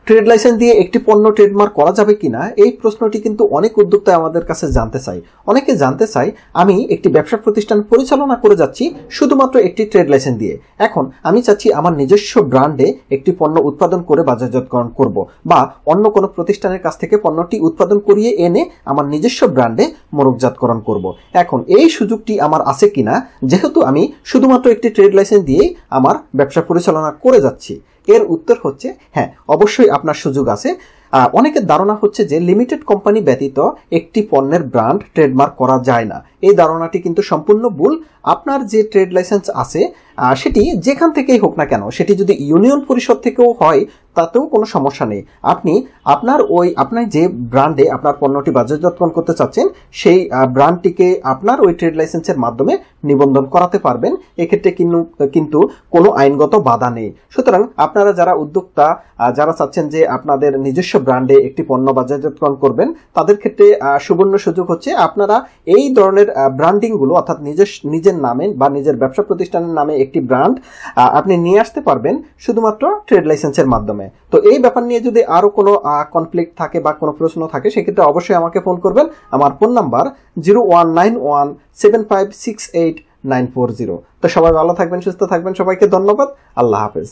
Trade licence দিয়ে একটি পণ্য ট্রেডমার্ক করা যাবে কিনা, এই প্রশ্নটি কিন্তু অনেক উদ্যোক্তা আমাদের কাছে জানতে চায়। অনেকে জানতে চায় আমি একটি ব্যবসা প্রতিষ্ঠান পরিচালনা করে যাচ্ছি শুধুমাত্র একটি ট্রেড লাইসেন্স দিয়ে, এখন আমি চাচ্ছি আমার নিজস্ব ব্র্যান্ডে একটি পণ্য উৎপাদন করে বাজারজাতকরণ করব, বা অন্য কোনো প্রতিষ্ঠানের কাছ থেকে পণ্যটি উৎপাদন করিয়ে এনে আমার নিজস্ব ব্র্যান্ডে মোড়কজাতকরণ করব। এখন এই সুযোগটি আমার আছে কিনা, যেহেতু আমি শুধুমাত্র একটি ট্রেড লাইসেন্স দিয়েই আমার ব্যবসা পরিচালনা করে যাচ্ছি। এর উত্তর হচ্ছে হ্যাঁ, অবশ্যই আপনার সুযোগ আছে। অনেকের ধারণা হচ্ছে যে লিমিটেড কোম্পানি ব্যতীত একটি পণ্যের ব্র্যান্ড ট্রেডমার্ক করা যায় না। এই ধারণাটি কিন্তু সম্পূর্ণ ভুল। আপনার যে ট্রেড লাইসেন্স আছে সেটি যেখান থেকেই হোক না কেন, সেটি যদি ইউনিয়ন পরিষদ থেকেও হয় তাতেও কোনো সমস্যা নেই। আপনি আপনার যে ব্র্যান্ডে আপনার পণ্যটি বাজারজাতকরণ করতে চাচ্ছেন সেই ব্র্যান্ডটিকে আপনার ওই ট্রেড লাইসেন্সের মাধ্যমে নিবন্ধন করাতে পারবেন। এক্ষেত্রে কিন্তু কোনো আইনগত বাধা নেই। সুতরাং আপনারা যারা উদ্যোক্তা, যারা চাচ্ছেন যে আপনাদের নিজস্ব ব্র্যান্ডে একটি পণ্য বাজারজাতকরণ করবেন, তাদের ক্ষেত্রে সুবর্ণ সুযোগ হচ্ছে আপনারা এই ধরনের ব্র্যান্ডিংগুলো, অর্থাৎ নিজের নামে বা নিজের ব্যবসা প্রতিষ্ঠানের নামে একটি ব্র্যান্ড আপনি নিয়ে আসতে পারবেন শুধুমাত্র ট্রেড লাইসেন্সের মাধ্যমে। তো এই ব্যাপার নিয়ে যদি আরো কোনো কনফ্লিক্ট থাকে বা কোনো প্রশ্ন থাকে, সেক্ষেত্রে অবশ্যই আমাকে ফোন করবেন। আমার ফোন নাম্বার 01917568 940। তো সবাই ভালো থাকবেন, সুস্থ থাকবেন। সবাইকে ধন্যবাদ। আল্লাহ হাফেজ।